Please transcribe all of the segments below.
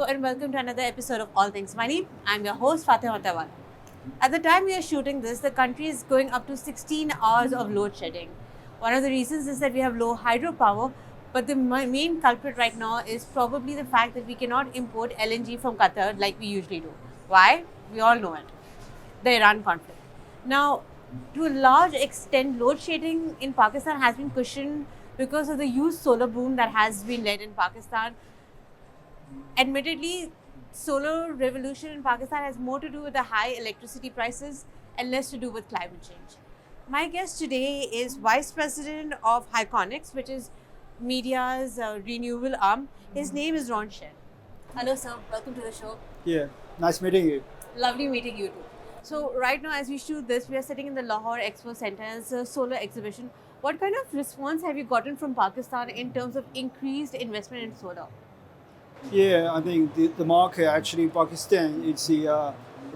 Hello and welcome to another episode of All Things Money. I'm your host Fatima Attarwala. At the time we are shooting this, the country is going up to 16 hours of load shedding. One of the reasons is that we have low hydropower, but the main culprit right now is probably the fact that we cannot import LNG from Qatar like we usually do. Why? We all know it. The Iran conflict. Now, to a large extent, load shedding in Pakistan has been cushioned because of the huge solar boom that has been led in Pakistan. Admittedly, solar revolution in Pakistan has more to do with the high electricity prices and less to do with climate change. My guest today is Vice President of Hiconics, which is Midea's renewable arm. His name is Ron Shen. Hello, sir. Welcome to the show. Yeah, nice meeting you. Lovely meeting you too. So right now, as we shoot this, we are sitting in the Lahore Expo Center. It's a solar exhibition. What kind of response have you gotten from Pakistan in terms of increased investment in solar? Yeah, I think the market actually in Pakistan is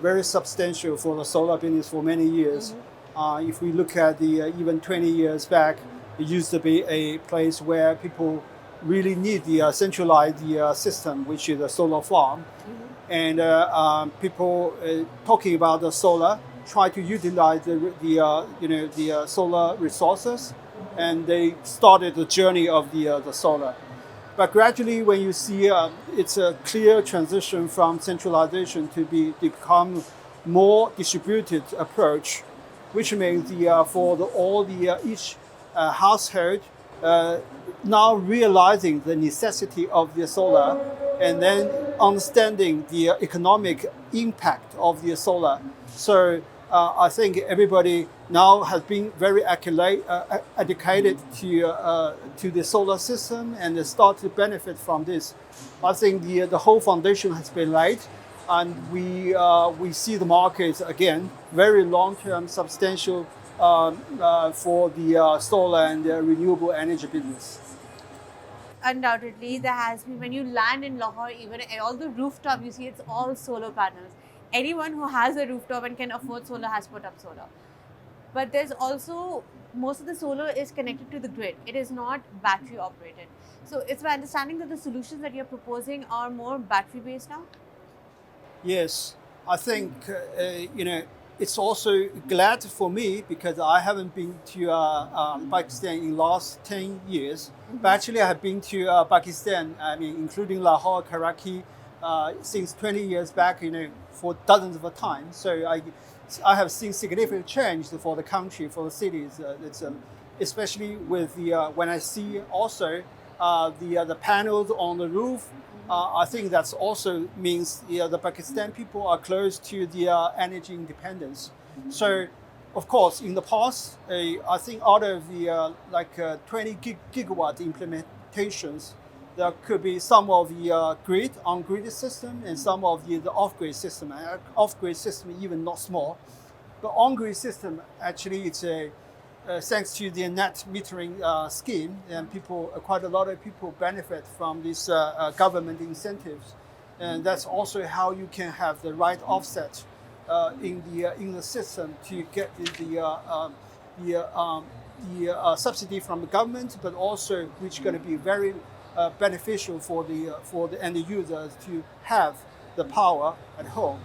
very substantial for the solar business for many years. If we look at the even 20 years back, it used to be a place where people really need the centralized system, which is a solar farm. And people talking about the solar, try to utilize the solar resources, and they started the journey of the solar. But gradually, when you see it's a clear transition from centralization to become more distributed approach, which means each household now realizing the necessity of the solar and then understanding the economic impact of the solar. So I think everybody now has been very educated to the solar system and they start to benefit from this. I think the whole foundation has been laid, and we see the markets again very long-term, substantial for the solar and the renewable energy business. Undoubtedly, there has been, when you land in Lahore, even all the rooftop you see, it's all solar panels. Anyone who has a rooftop and can afford solar has put up solar. But there's also, most of the solar is connected to the grid. It is not battery operated. So it's my understanding that the solutions that you're proposing are more battery based now? Yes, I think, it's also glad for me because I haven't been to Pakistan in the last 10 years. But actually I have been to Pakistan, including Lahore, Karachi, since 20 years back, for dozens of times. So I have seen significant change for the country, for the cities. Especially with when I see also the panels on the roof. I think that also means the Pakistan people are close to the energy independence. So, of course, in the past, I think out of the 20 gigawatt implementations, there could be some of the on-grid system and some of the off-grid system. And off-grid system even not small. But on-grid system, actually, it's thanks to the net metering scheme, and quite a lot of people benefit from these government incentives. And that's also how you can have the right offset in the system to get the subsidy from the government, but also which is going to be very beneficial for the end users to have the power at home.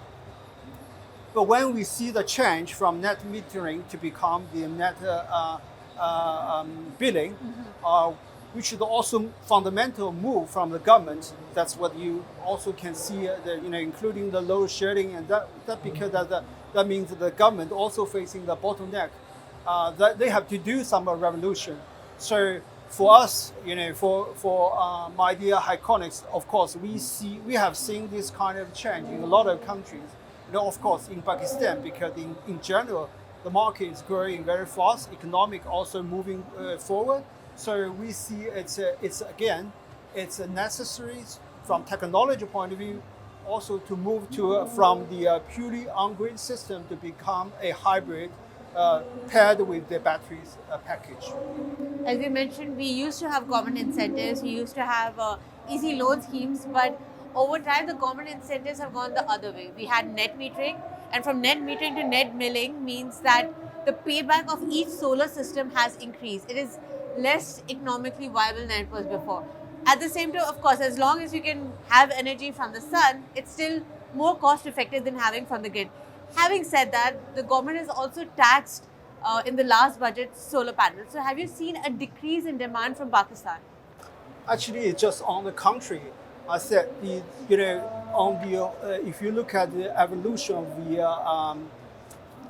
But when we see the change from net metering to become the net billing, which is also fundamental move from the government, that's what you also can see, including the load shedding, and that because that means that the government also facing the bottleneck, that they have to do some revolution. So for us, for Midea Hiconics, of course, we have seen this kind of change in a lot of countries. Of course, in Pakistan, because in general, the market is growing very fast, economic also moving forward. So we see it's a necessary from technology point of view, also to move from the purely on-grid system to become a hybrid paired with the batteries package. As you mentioned, we used to have government incentives, we used to have easy loan schemes, but over time, the government incentives have gone the other way. We had net metering, and from net metering to net milling means that the payback of each solar system has increased. It is less economically viable than it was before. At the same time, of course, as long as you can have energy from the sun, it's still more cost effective than having from the grid. Having said that, the government has also taxed in the last budget solar panels. So have you seen a decrease in demand from Pakistan? Actually, it's just on the contrary. I said, if you look at the evolution of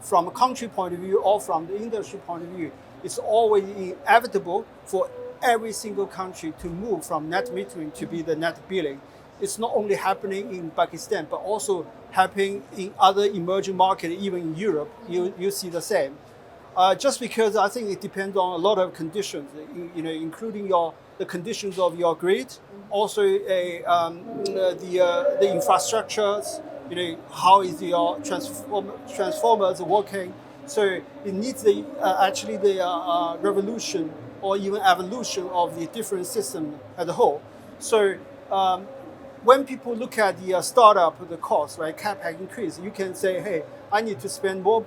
from a country point of view or from the industry point of view, it's always inevitable for every single country to move from net metering to be the net billing. It's not only happening in Pakistan, but also happening in other emerging markets, even in Europe. You see the same. Just because I think it depends on a lot of conditions, including the conditions of your grid, also the infrastructures. How is your transformers working? So it needs the revolution or even evolution of the different system as a whole. So when people look at the startup, the cost, right, CapEx increase, you can say, hey, I need to spend more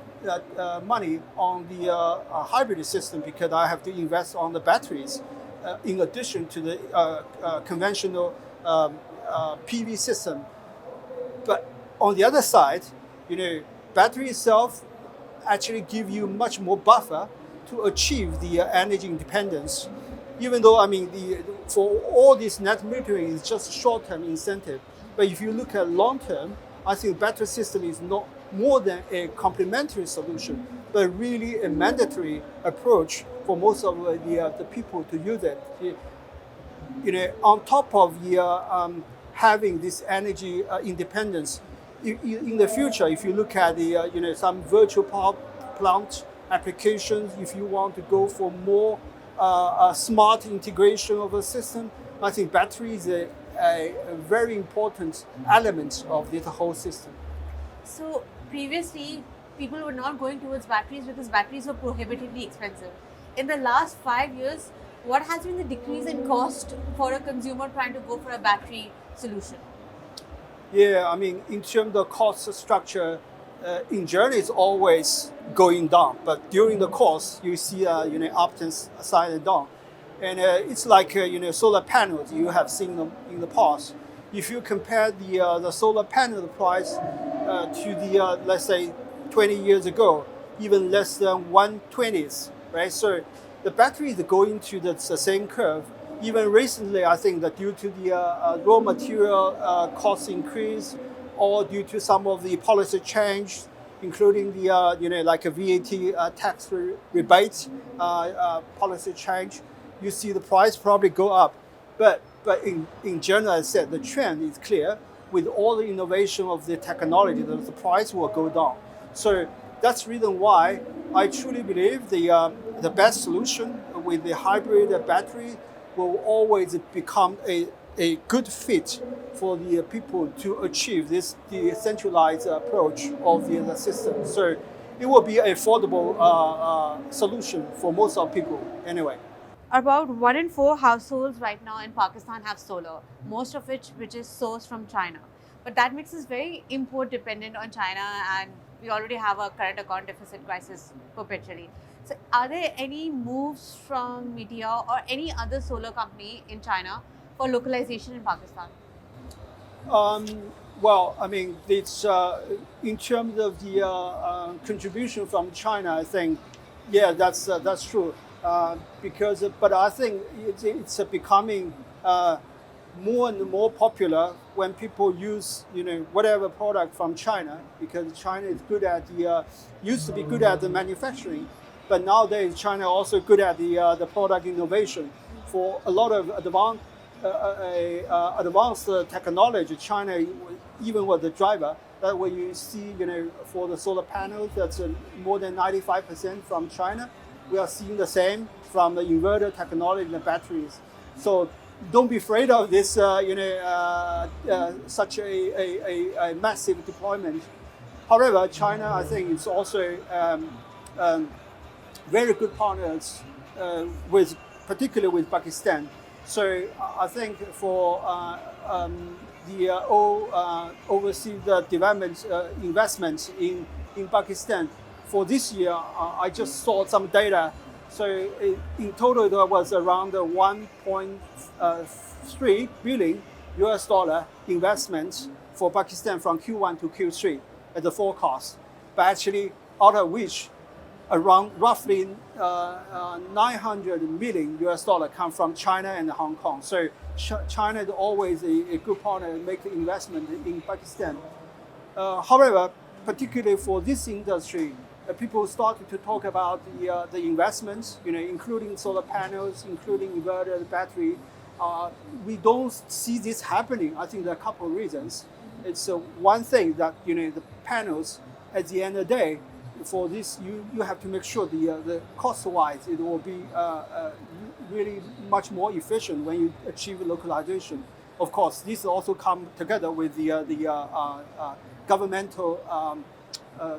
money on the hybrid system because I have to invest on the batteries in addition to the conventional PV system. But on the other side, battery itself actually give you much more buffer to achieve the energy independence. Even though, for all this net metering is just short-term incentive. But if you look at long-term, I think battery system is not more than a complementary solution, but really a mandatory approach for most of the people to use it. On top of having this energy independence, in the future, if you look at the some virtual power plant applications, if you want to go for more smart integration of a system, I think battery is a very important element of this whole system. So previously, people were not going towards batteries because batteries were prohibitively expensive. In the last 5 years, what has been the decrease in cost for a consumer trying to go for a battery solution? Yeah, in terms of cost structure, in general, it's always going down. But during the course, you see, up and side and down. And it's like, solar panels you have seen them in the past. If you compare the solar panel price to the, let's say, 20 years ago, even less than 1/20th, right? So the battery is going to the same curve. Even recently, I think that due to the raw material cost increase, or due to some of the policy change, including the like a VAT tax rebate policy change, you see the price probably go up. But in general, I said the trend is clear. With all the innovation of the technology, the price will go down. So that's the reason why I truly believe the best solution with the hybrid battery will always become a good fit for the people to achieve this decentralized approach of the system. So it will be an affordable solution for most of people anyway. About 1 in 4 households right now in Pakistan have solar, most of which is sourced from China. But that makes us very import dependent on China, and we already have a current account deficit crisis perpetually. So are there any moves from Midea or any other solar company in China for localization in Pakistan? Well, it's in terms of the contribution from China, I think, yeah, that's true. But I think it's becoming more and more popular when people use whatever product from China, because China is good at used to be good at the manufacturing, but nowadays China also good at the product innovation. For a lot of advanced technology, China even was the driver. That way you see, for the solar panels, that's more than 95% from China. We are seeing the same from the inverter technology and the batteries. So don't be afraid of this, such a massive deployment. However, China, I think, is also very good partners particularly with Pakistan. So I think for the overseas development investments in Pakistan for this year, I just saw some data. So in total, there was around 1.5 $3 billion investment for Pakistan from Q1 to Q3 at the forecast, but actually out of which around roughly $900 million come from China and Hong Kong. So China is always a good partner to make the investment in Pakistan. However, particularly for this industry, people started to talk about the investments, including solar panels, including inverter, battery. We don't see this happening. I think there are a couple of reasons. It's one thing that the panels, at the end of the day, for this you have to make sure the cost-wise it will be really much more efficient when you achieve localization. Of course, this also come together with the governmental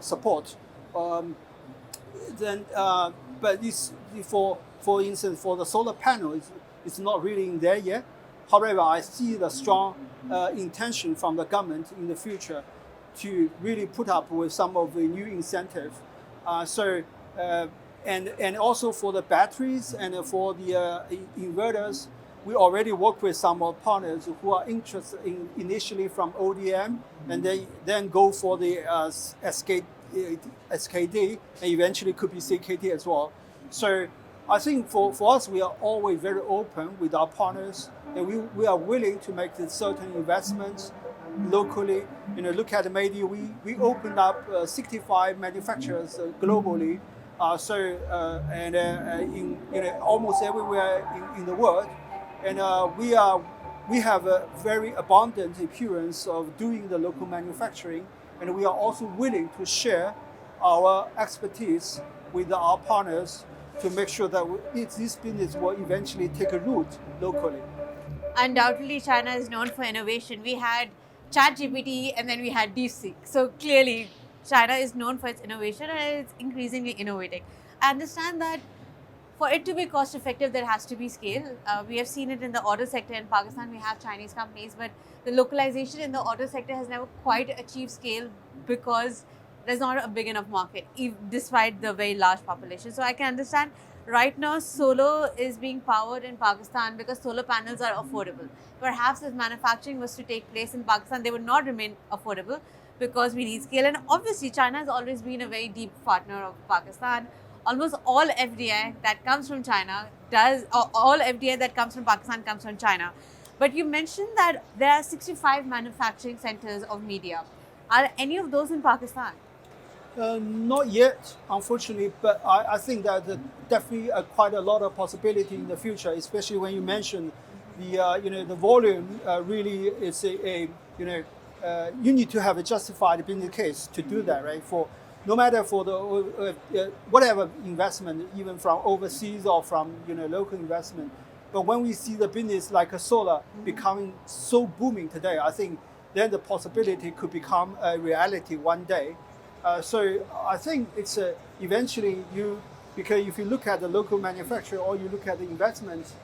support. But this for instance for the solar panel, it's not really in there yet. However, I see the strong intention from the government in the future to really put up with some of the new incentive. And also for the batteries and for the inverters, we already work with some of partners who are interested in initially from ODM, and they then go for the SKD, and eventually could be CKD as well. So I think for us, we are always very open with our partners, and we are willing to make certain investments locally. Look at Midea. We opened up 65 manufacturers globally, in almost everywhere in the world, and we have a very abundant experience of doing the local manufacturing, and we are also willing to share our expertise with our partners to make sure that this business will eventually take a root locally. Undoubtedly, China is known for innovation. We had ChatGPT and then we had DeepSeek. So clearly, China is known for its innovation and it's increasingly innovating. I understand that for it to be cost effective, there has to be scale. We have seen it in the auto sector in Pakistan. We have Chinese companies, but the localization in the auto sector has never quite achieved scale because there's not a big enough market, despite the very large population. So I can understand right now solar is being powered in Pakistan because solar panels are affordable. Perhaps if manufacturing was to take place in Pakistan, they would not remain affordable because we need scale. And obviously, China has always been a very deep partner of Pakistan. Almost all FDI that comes from China all FDI that comes from Pakistan comes from China. But you mentioned that there are 65 manufacturing centers of Midea. Are any of those in Pakistan? Not yet, unfortunately, but I think that definitely quite a lot of possibility in the future, especially when you mention the volume really is you need to have a justified business case to do that, right? No matter for the whatever investment, even from overseas or from local investment, but when we see the business like a solar becoming so booming today, I think then the possibility could become a reality one day. So I think it's eventually because if you look at the local manufacturer or you look at the investments,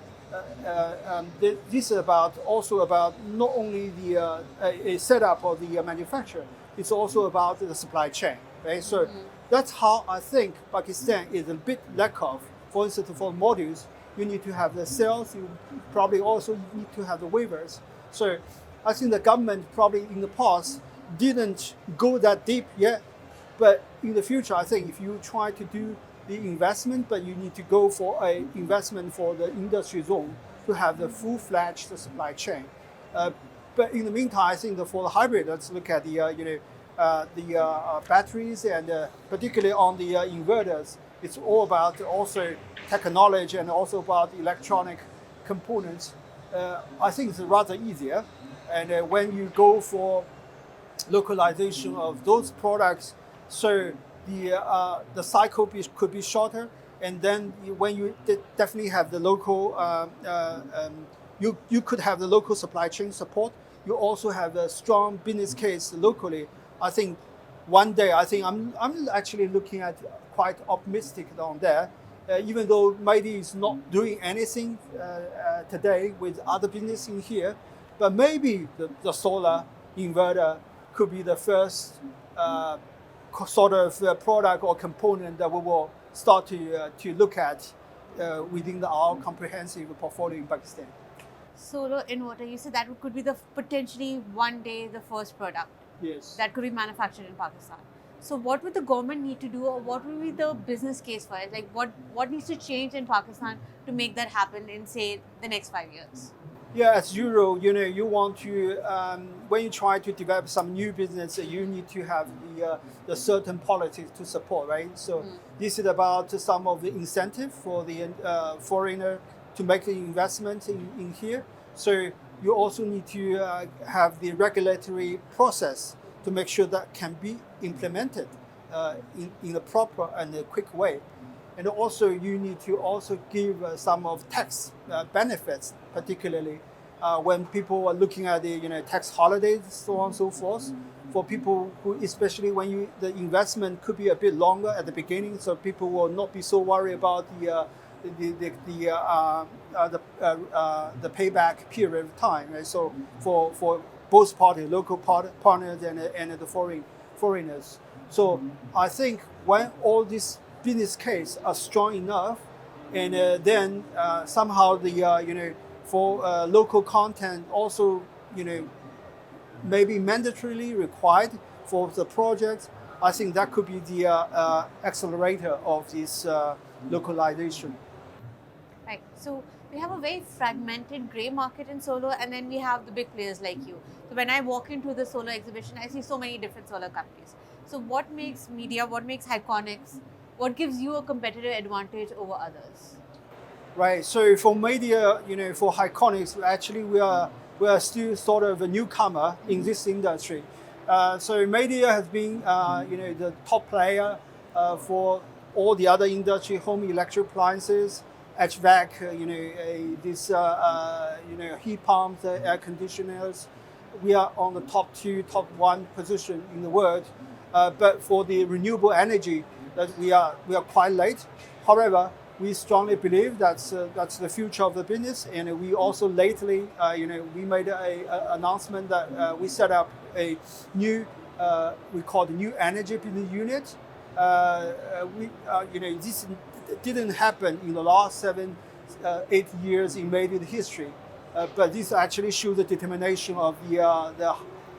this is also about not only the a setup of the manufacturer, it's also about the supply chain, right? So that's how I think Pakistan is a bit lack of. For instance, for modules, you need to have the cells, you probably also need to have the wafers. So I think the government probably in the past didn't go that deep yet. But in the future, I think if you try to do the investment, but you need to go for an investment for the industry zone to have the full-fledged supply chain. But in the meantime, I think for the hybrid, let's look at the batteries and particularly on the inverters. It's all about also technology and also about electronic components. I think it's rather easier. And when you go for localization of those products, so the cycle could be shorter, and then when you definitely have the local, you could have the local supply chain support. You also have a strong business case locally. I think one day, I'm actually looking at quite optimistic on that. Even though Midea is not doing anything today with other business in here, but maybe the solar inverter could be the first sort of product or component that we will start to look at within our comprehensive portfolio in Pakistan. Solar inverter, you said that could be the potentially one day the first product Yes. that could be manufactured in Pakistan. So what would the government need to do, or what would be the business case for it? Like what needs to change in Pakistan to make that happen in, say, the next 5 years? Yeah, as Euro, you want to when you try to develop some new business, you need to have the certain policies to support, right? So this is about some of the incentive for the foreigner to make the investment in here. So you also need to have the regulatory process to make sure that can be implemented in a proper and a quick way. And also you need to also give some of tax benefits, particularly when people are looking at the tax holidays, so on and so forth. For people who, especially when the investment could be a bit longer at the beginning, so people will not be so worried about the payback period of time. Right? So for both parties, local partners and the foreigners. So I think when all these business case are strong enough, and then somehow the for local content also maybe mandatorily required for the project, I think that could be the accelerator of this localization. Right. So we have a very fragmented grey market in solar, and then we have the big players like you. So when I walk into the solar exhibition, I see so many different solar companies. So what makes Midea, what makes Hiconics, what gives you a competitive advantage over others? Right. So for Midea, for Hiconics, actually we are still sort of a newcomer in this industry. So Midea has been the top player for all the other industry, home electric appliances, HVAC, heat pumps, air conditioners. We are on the top 1 position in the world. But for the renewable energy, that we are quite late. However, we strongly believe that's the future of the business, and we also lately, we made an announcement that we set up a new, we call the new energy business unit. This didn't happen in the last 7-8 years in Midea history, but this actually shows the determination of the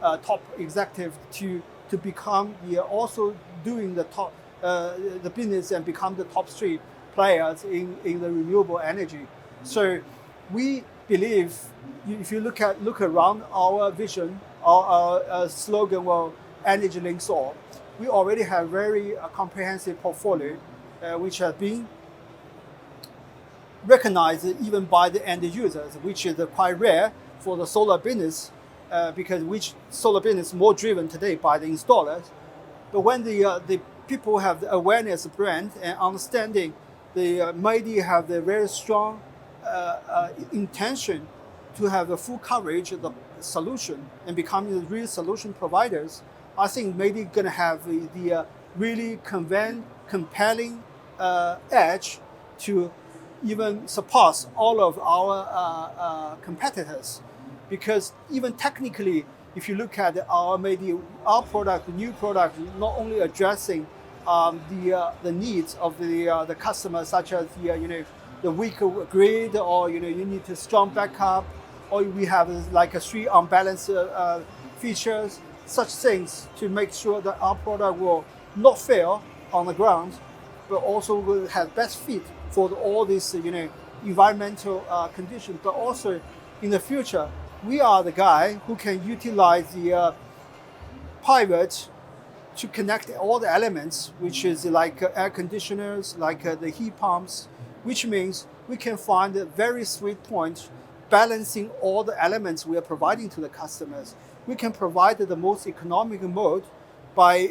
top executive to become also doing the top the business and become the top 3 players in the renewable energy. So we believe if you look around our vision, our slogan, well, energy links all, we already have very comprehensive portfolio which has been recognized even by the end users, which is quite rare for the solar business because which solar business is more driven today by the installers. But when the people have the awareness of brand and understanding, the Midea have the very strong intention to have a full coverage of the solution and becoming the real solution providers. I think Midea going to have the really compelling edge to even surpass all of our competitors, because even technically, if you look at our Midea, our product, the new product, not only addressing the needs of the customers, such as the weaker grid, or you need a strong backup, or we have like a 3 unbalanced features, such things to make sure that our product will not fail on the ground, but also will have best fit for all these environmental conditions. But also in the future, we are the guy who can utilize the pivot to connect all the elements, which is like air conditioners, like the heat pumps, which means we can find a very sweet point balancing all the elements we are providing to the customers. We can provide the most economical mode by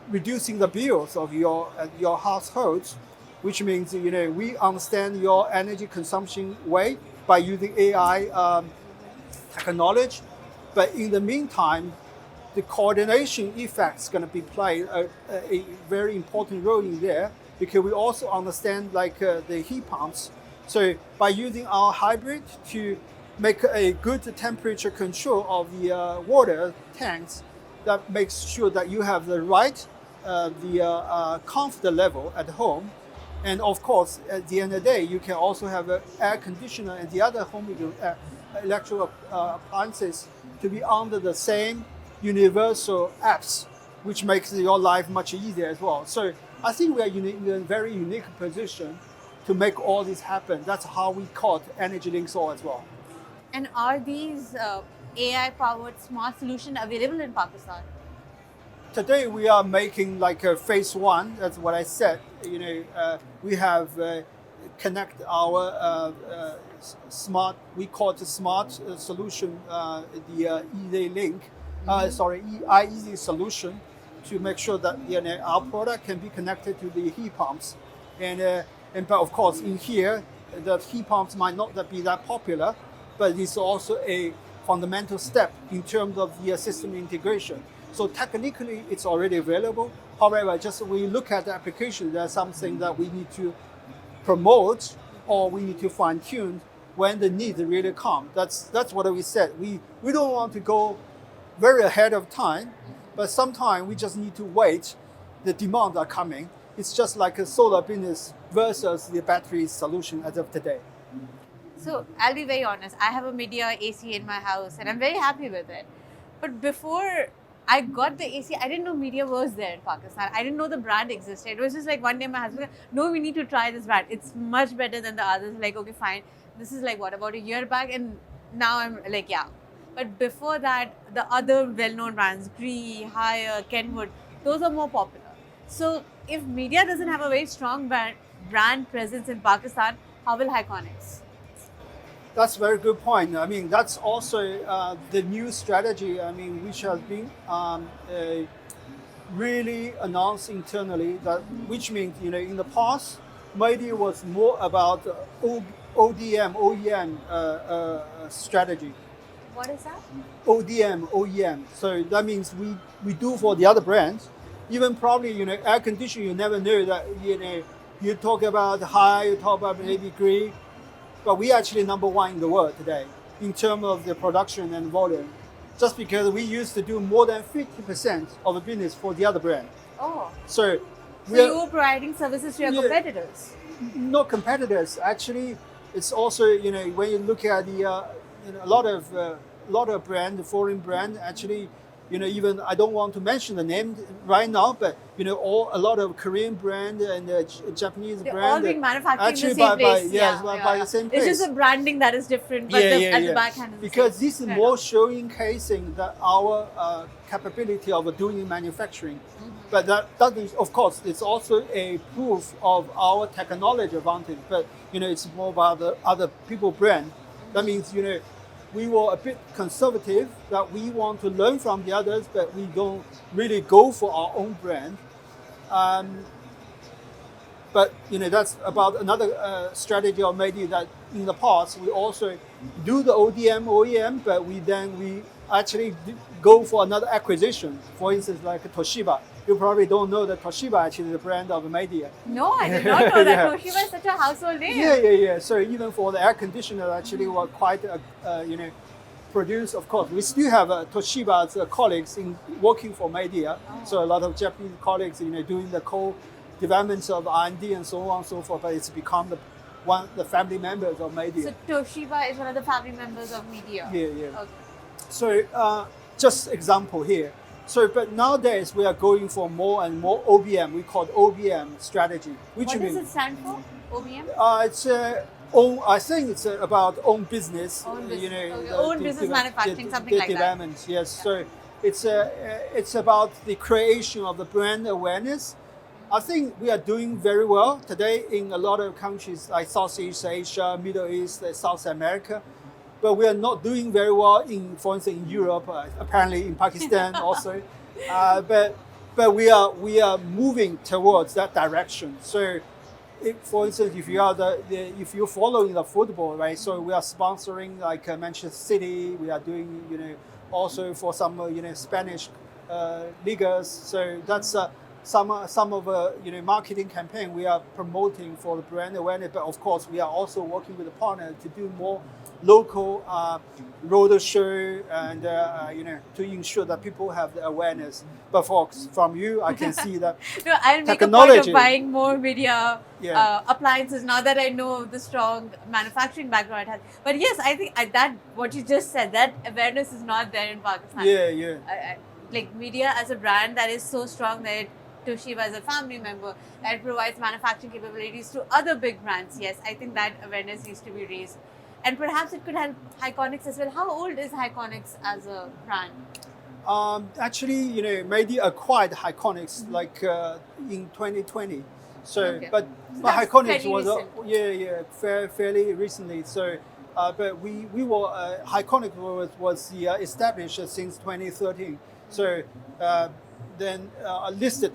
reducing the bills of your households, which means we understand your energy consumption way by using AI technology. But in the meantime, the coordination effect is going to be played a very important role in there, because we also understand like the heat pumps. So by using our hybrid to make a good temperature control of the water tanks, that makes sure that you have the right comfort level at home. And of course, at the end of the day, you can also have an air conditioner and the other home electrical appliances to be under the same universal apps, which makes your life much easier as well. So I think we are in a very unique position to make all this happen. That's how we caught Energy Links All as well. And are these AI-powered smart solutions available in Pakistan? Today we are making like a phase one. That's what I said. We have connect our smart. We call it a smart solution, the Easy Link. Easy solution to make sure that our product can be connected to the heat pumps, and but of course in here the heat pumps might not be that popular, but it's also a fundamental step in terms of the system integration. So technically it's already available. However, just when we look at the application, there's something that we need to promote or we need to fine tune when the need really come. That's what we said. We don't want to go very ahead of time, but sometimes we just need to wait. The demands are coming. It's just like a solar business versus the battery solution as of today. So I'll be very honest, I have a Midea AC in my house and I'm very happy with it. But before I got the AC, I didn't know Midea was there in Pakistan. I didn't know the brand existed. It was just like one day my husband said, no, we need to try this brand. It's much better than the others. Like, okay, fine. This is like what, about a year back? And now I'm like, yeah. But before that, the other well-known brands, Gree, Haier, Kenwood, those are more popular. So if Midea doesn't have a very strong brand presence in Pakistan, how will Hiconics? That's a very good point. I mean, that's also the new strategy, which has been really announced internally, which means, in the past, Midea was more about ODM, OEM strategy. What is that? ODM, OEM. So that means we do for the other brands. Even probably, air conditioning, you never know that, you talk about Haier, you talk about maybe Gree, but we actually number one in the world today in terms of the production and volume, just because we used to do more than 50% of the business for the other brand. Oh. So you were providing services to your competitors? Not competitors. Actually, it's also, when you look at the, a lot of brand, foreign brand, actually, even I don't want to mention the name right now, but a lot of Korean brand and Japanese They're brand. All being manufactured actually in the same place. By the same place. It's just the branding that is different, but at the back end is because the this is more showcasing that our capability of doing manufacturing. Mm-hmm. But that is, of course, it's also a proof of our technology advantage. But it's more about the other people brand. That means we were a bit conservative, that we want to learn from the others, but we don't really go for our own brand. But that's about another strategy of Midea, that in the past we also do the ODM, OEM, but we actually go for another acquisition. For instance, like Toshiba. You probably don't know that Toshiba actually is the brand of Midea. No, I did not know that. Toshiba is such a household name. Yeah. So even for the air conditioner, actually, were quite, produced. Of course, we still have Toshiba's colleagues working for Midea. Oh. So a lot of Japanese colleagues, doing the co-developments of R&D and so on and so forth. But it's become the family members of Midea. So Toshiba is one of the family members of Midea. Yeah. Okay. So just example here. So, but nowadays we are going for more and more OBM. We call it OBM strategy. What does it stand for? OBM? It's I think it's about own business. Own business. Own business manufacturing, something like development. That. Yes. Yeah. So it's about the creation of the brand awareness. I think we are doing very well today in a lot of countries like Southeast Asia, Middle East, South America. But we are not doing very well for instance, in Europe. Apparently, in Pakistan also. But we are moving towards that direction. So, for instance, if you're following the football, right? So we are sponsoring like Manchester City. We are doing also for some Spanish leagues. So some of marketing campaign we are promoting for the brand awareness, but of course we are also working with a partner to do more local road show and to ensure that people have the awareness. But from you, I can see that No, I'll make technology. a point of buying more Midea Yeah. appliances now that I know the strong manufacturing background it has. But yes, I think that what you just said, that awareness is not there in Pakistan. Yeah. Like Midea as a brand that is so strong that Toshiba as a family member that provides manufacturing capabilities to other big brands. Yes, I think that awareness needs to be raised. And perhaps it could help Hiconics as well. How old is Hiconics as a brand? Actually, Midea acquired Hiconics in 2020. So, Okay. but that's Hiconics fairly was fairly recently. So, but we were Hiconics was established since 2013. So then listed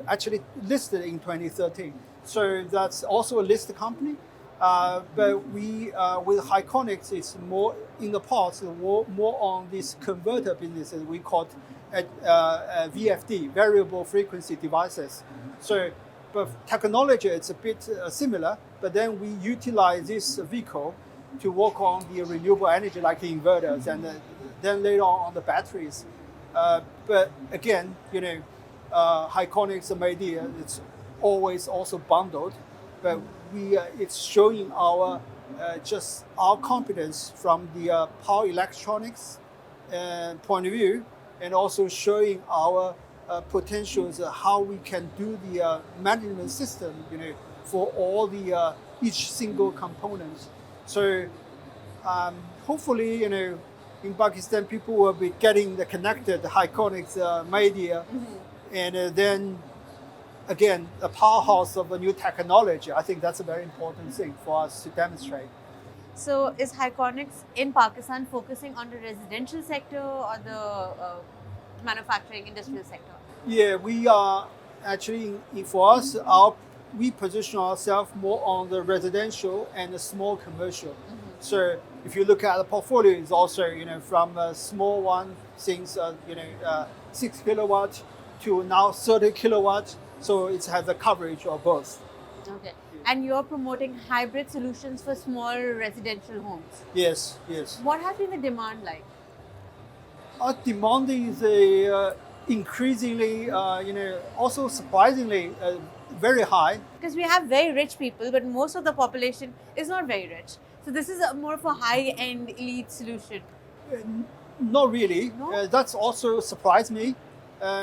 in 2013. So that's also a listed company. But we with Hiconics, it's more in the past more on this converter business that we call VFD, variable frequency devices. So, but technology it's a bit similar. But then we utilize this vehicle to work on the renewable energy like the inverters, and then later on the batteries. But again, Hiconics and Midea, it's always also bundled. But it's showing our just our competence from the power electronics point of view, and also showing our potentials how we can do the management system, for all the each single component. So hopefully, in Pakistan, people will be getting the connected Hiconics Midea, and then again, a powerhouse of a new technology. I think that's a very important thing for us to demonstrate. So is Hiconics in Pakistan focusing on the residential sector or the manufacturing industrial sector? Yeah, we are actually, for us, we position ourselves more on the residential and the small commercial. So if you look at the portfolio, it's also, from a small one, since 6 kilowatt to now 30 kilowatt. So it has the coverage of both. Okay. And you're promoting hybrid solutions for small residential homes. Yes. What has been the demand like? Our demand is increasingly, also surprisingly very high. Because we have very rich people, but most of the population is not very rich. So this is more of a high-end elite solution. Not really. No? That's also surprised me.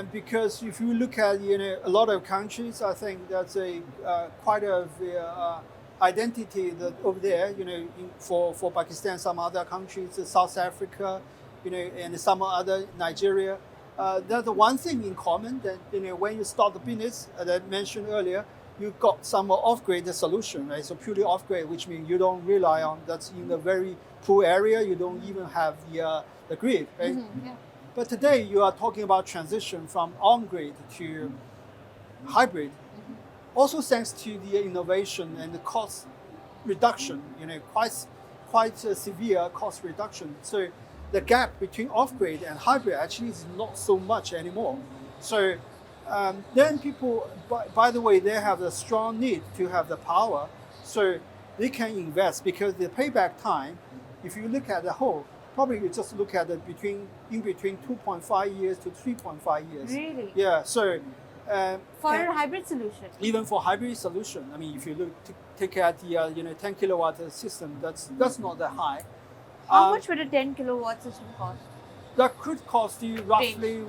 Because if you look at a lot of countries, I think that's a quite a identity that over there. For Pakistan, some other countries, South Africa, and some other Nigeria. There's the one thing in common that when you start the business, as I mentioned earlier, you got some off-grid solution, right? So purely off-grid, which means you don't rely on that's in a very poor area. You don't even have the grid, right? Yeah. But today you are talking about transition from on-grid to hybrid. Also thanks to the innovation and the cost reduction, quite a severe cost reduction. So the gap between off-grid and hybrid actually is not so much anymore. So then people, by the way, they have a strong need to have the power, so they can invest because the payback time, if you look at the whole, probably you just look at it in between 2.5 years to 3.5 years. Really? Yeah. So for a hybrid solution. Even for hybrid solution, I mean, if you take at the 10 kilowatt system, that's not that high. How much would a 10 kilowatt system cost? That could cost you roughly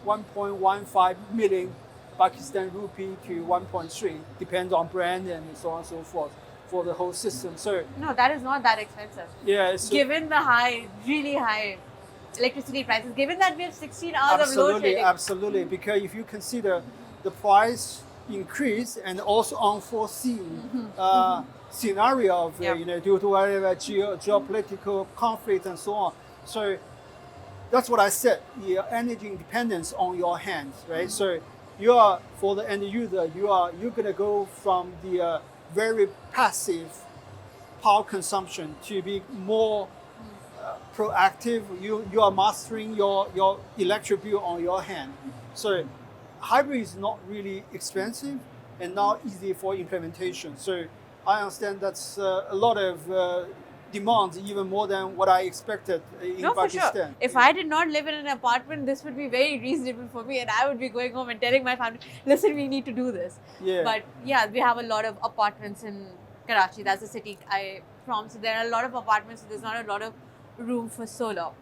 1.15 million Pakistan rupee to 1.3, depends on brand and so on and so forth, for the whole system. So no, that is not that expensive. Yeah. Given the really high electricity prices, given that we have 16 hours of load shedding. Absolutely. Because if you consider the price increase and also unforeseen scenario of due to whatever geopolitical conflict and so on. So that's what I said. The energy independence on your hands, right? So you are, for the end user, you're gonna go from the very passive power consumption to be more proactive. You are mastering your electric bill on your hand. So hybrid is not really expensive and not easy for implementation. So I understand that's a lot of demand, even more than what I expected in No, for Pakistan. sure. If I did not live in an apartment, this would be very reasonable for me, and I would be going home and telling my family, "Listen, we need to do this." Yeah. But yeah, we have a lot of apartments in Karachi. That's the city I'm from. So there are a lot of apartments. So there's not a lot of room for solar.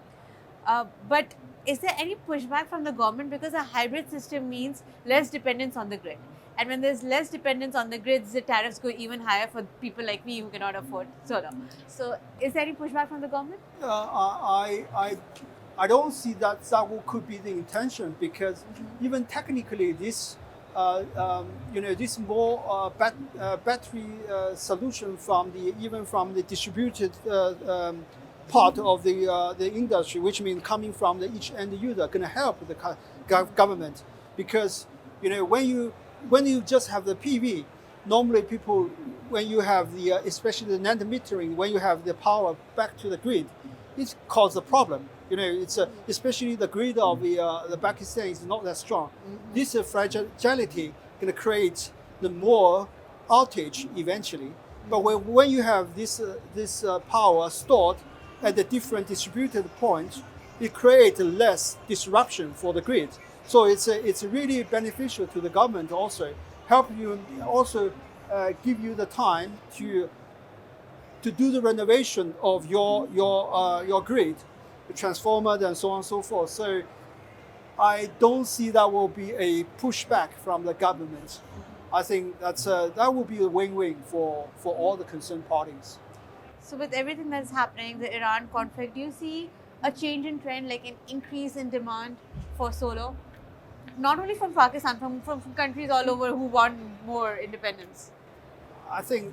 But is there any pushback from the government, because a hybrid system means less dependence on the grid? And when there's less dependence on the grids, the tariffs go even higher for people like me who cannot afford solar. So, is there any pushback from the government? I don't see that could be the intention, because even technically this this more battery solution from the distributed part of the industry, which means coming from each end user, going to help the government, because when you just have the PV, normally people, when you have the especially the net metering, when you have the power back to the grid, it causes a problem. It's especially the grid of the Pakistan is not that strong. This fragility going to create the more outage eventually. But when you have this power stored at the different distributed points, it creates less disruption for the grid. So it's really beneficial to the government, also help you, also give you the time to do the renovation of your grid, the transformer and so on and so forth. So I don't see that will be a pushback from the government. I think that will be a win-win for all the concerned parties. So with everything that's happening, the Iran conflict, do you see a change in trend, like an increase in demand for solar? Not only from Pakistan, from countries all over who want more independence. I think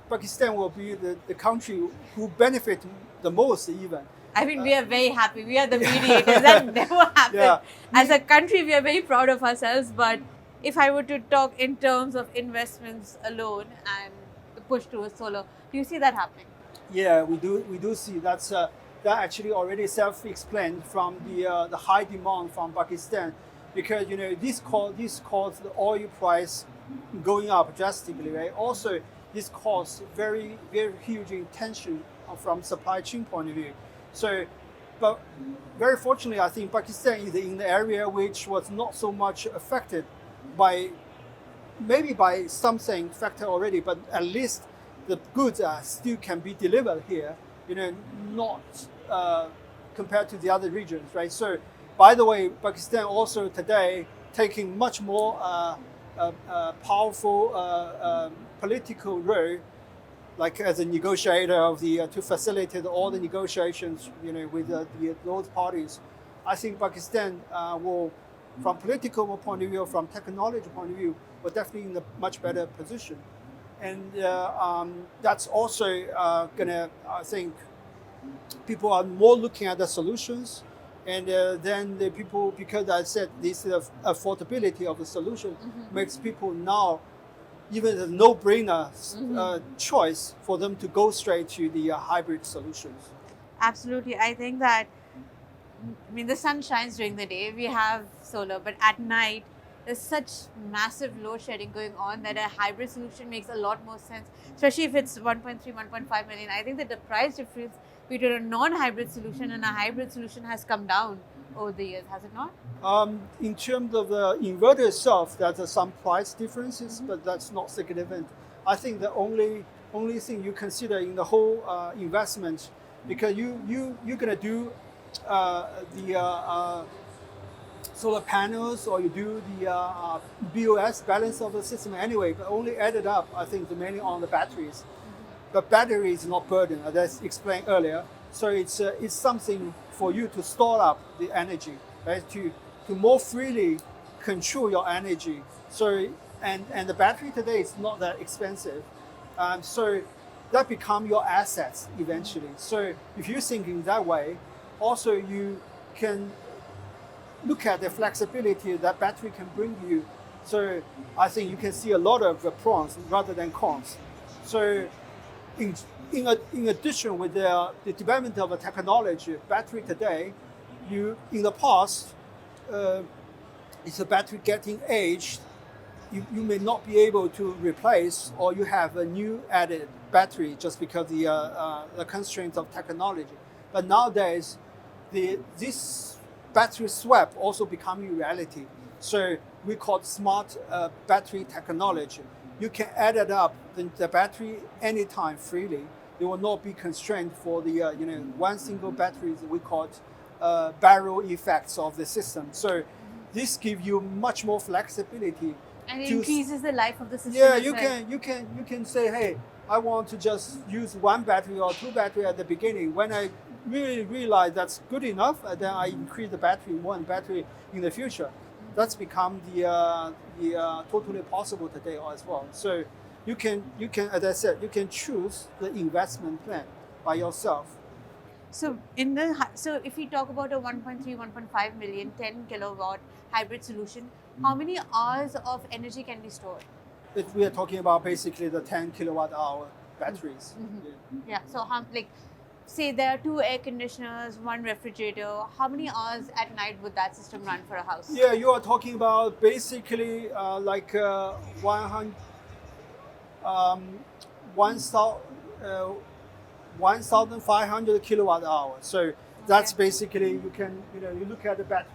Pakistan will be the country who benefit the most even. I mean, we are very happy. We are the mediators. That never happened. Yeah. As a country, we are very proud of ourselves. But if I were to talk in terms of investments alone and the push towards solar, do you see that happening? Yeah, we do see that actually already self-explained from the high demand from Pakistan, because this caused the oil price going up drastically, right? Also, this caused very, very huge tension from supply chain point of view. So, but very fortunately, I think Pakistan is in the area which was not so much affected by something factor already, but at least the goods still can be delivered here, not compared to the other regions, right? So, by the way, Pakistan also today taking much more powerful political role, like as a negotiator of to facilitate all the negotiations, with those parties. I think Pakistan will, from political point of view, from technology point of view, will definitely in a much better position. And that's also gonna, I think, people are more looking at the solutions, and then the people, because I said this affordability of the solution makes people now even a no-brainer choice for them to go straight to the hybrid solutions. Absolutely. I think that, the sun shines during the day, we have solar, but at night, there's such massive load shedding going on that a hybrid solution makes a lot more sense, especially if it's 1.3, 1.5 million. I think that the price difference between a non-hybrid solution and a hybrid solution has come down over the years, has it not? In terms of the inverter itself, there's some price differences, but that's not significant. I think the only thing you consider in the whole investment, because you're gonna do the solar panels, or you do the BOS, balance of the system anyway, but only added up, I think, mainly on the batteries. But battery is not burden, as I explained earlier. So it's something for you to store up the energy, right? To more freely control your energy. So and the battery today is not that expensive. So that become your assets eventually. So if you're thinking that way, also you can look at the flexibility that battery can bring you. So I think you can see a lot of pros rather than cons. So in addition with the development of a technology, battery today, in the past, If the battery getting aged, you may not be able to replace, or you have a new added battery just because the constraints of technology. But nowadays, this battery swap also becoming reality. So we call it smart battery technology. You can add it up the battery anytime freely. It will not be constrained for the one single battery. We call it barrel effects of the system. So this gives you much more flexibility. And it increases the life of the system. Yeah, as you well. can say, hey, I want to just use one battery or two battery at the beginning. When I really realize that's good enough, then I increase the battery, one battery in the future. That's become the totally possible today as well. So you can, as I said, you can choose the investment plan by yourself. So if we talk about a 1.3, 1.5 million, 10 kilowatt hybrid solution, how many hours of energy can be stored? We are talking about basically the 10 kilowatt hour batteries. Yeah. So say there are 2 air conditioners, 1 refrigerator. How many hours at night would that system run for a house? Yeah, you are talking about basically 1,500 kilowatt hours. So that's basically you look at the battery.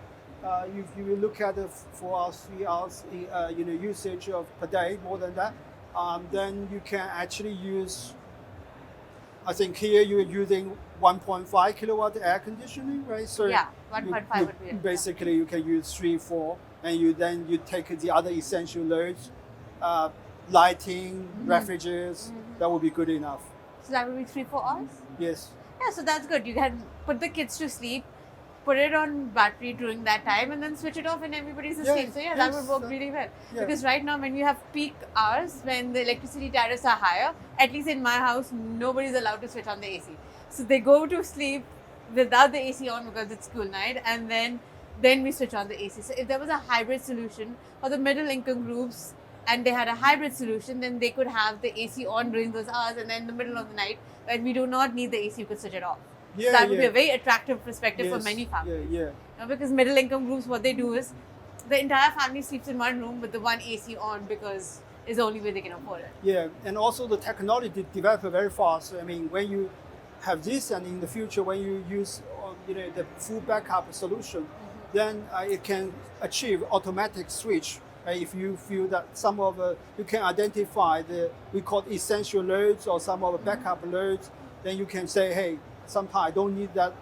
If you look at the 4 hours, 3 hours, usage of per day, more than that, then you can actually use. I think here you're using 1.5 kilowatt air conditioning, right? So yeah, 1.5 would be it. Basically, you can use 3, 4, and you take the other essential loads, lighting, refrigerators. That would be good enough. So that would be 3-4 hours? Yes. Yeah, so that's good. You can put the kids to sleep, put it on battery during that time, and then switch it off when everybody's asleep. So that would work really well. Yeah. Because right now, when you have peak hours, when the electricity tariffs are higher, at least in my house, nobody's allowed to switch on the AC. So they go to sleep without the AC on because it's school night, and then we switch on the AC. So if there was a hybrid solution for the middle income groups, and they had a hybrid solution, then they could have the AC on during those hours, and then in the middle of the night, when we do not need the AC, you could switch it off. Yeah, so that would be a very attractive perspective for many families. Yeah. Because middle income groups, what they do is the entire family sleeps in one room with the one AC on because it's the only way they can afford it. Yeah, and also the technology developed very fast. I mean, when you have this, and in the future when you use the full backup solution, then it can achieve automatic switch. If you feel that you can identify we call it essential loads or some of the backup loads, then you can say, hey, sometimes I don't need that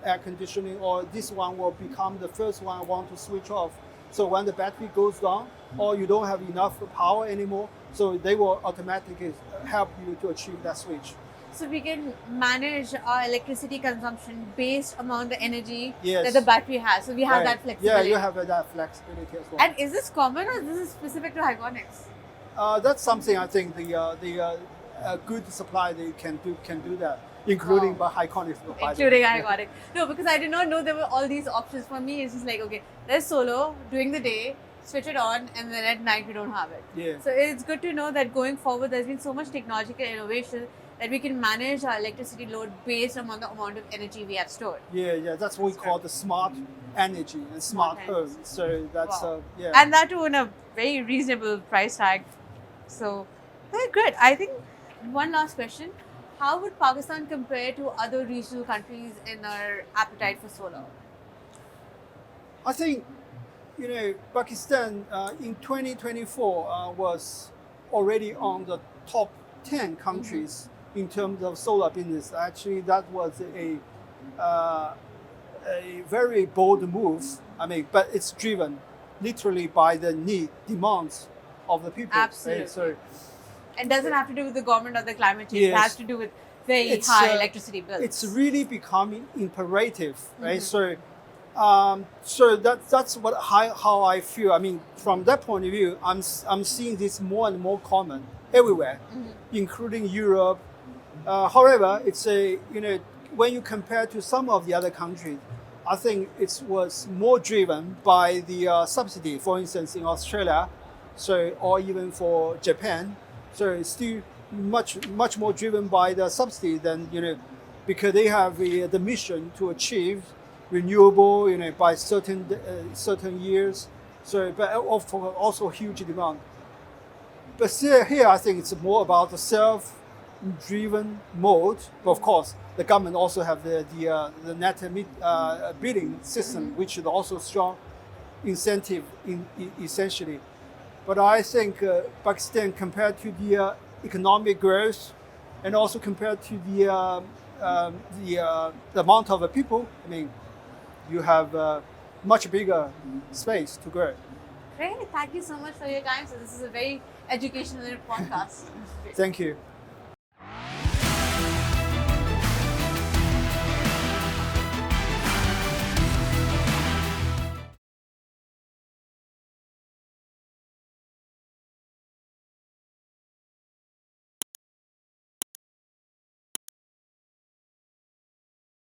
air conditioning, or this one will become the first one I want to switch off. So when the battery goes down, or you don't have enough power anymore, so they will automatically help you to achieve that switch. So we can manage our electricity consumption based on the energy Yes. that the battery has. So we have that flexibility. Yeah, you have that flexibility as well. And is this common, or this is specific to Hiconics? That's something I think the good supply they can do that, including by Hiconics. Including Hiconics. No, because I did not know there were all these options. For me, it's just like, okay, there's solar during the day, switch it on, and then at night we don't have it. Yeah. So it's good to know that going forward, there's been so much technological innovation that we can manage our electricity load based on the amount of energy we have stored. Yeah, that's what we call the smart energy and smart home. So that's and that too in a very reasonable price tag. So very good. I think one last question: how would Pakistan compare to other regional countries in our appetite for solar? I think Pakistan in 2024 was already on the top 10 countries in terms of solar business. Actually, that was a very bold move. I mean, but it's driven literally by the demands of the people. Absolutely. Right? So it doesn't have to do with the government or the climate change. Yes. It has to do with very high electricity bills. It's really becoming imperative, right? So that's how I feel. I mean, from that point of view, I'm seeing this more and more common everywhere, including Europe. However, it's when you compare to some of the other countries, I think it was more driven by the subsidy. For instance, in Australia, or even for Japan, so it's still much more driven by the subsidy than because they have the mission to achieve renewable, by certain years. So, but also huge demand. But still here, I think it's more about the self-driven mode. But of course, the government also have the net bidding system, which is also strong incentive essentially. But I think Pakistan, compared to the economic growth, and also compared to the amount of people, I mean, you have much bigger space to grow. Great. Thank you so much for your time. So this is a very educational podcast. Thank you.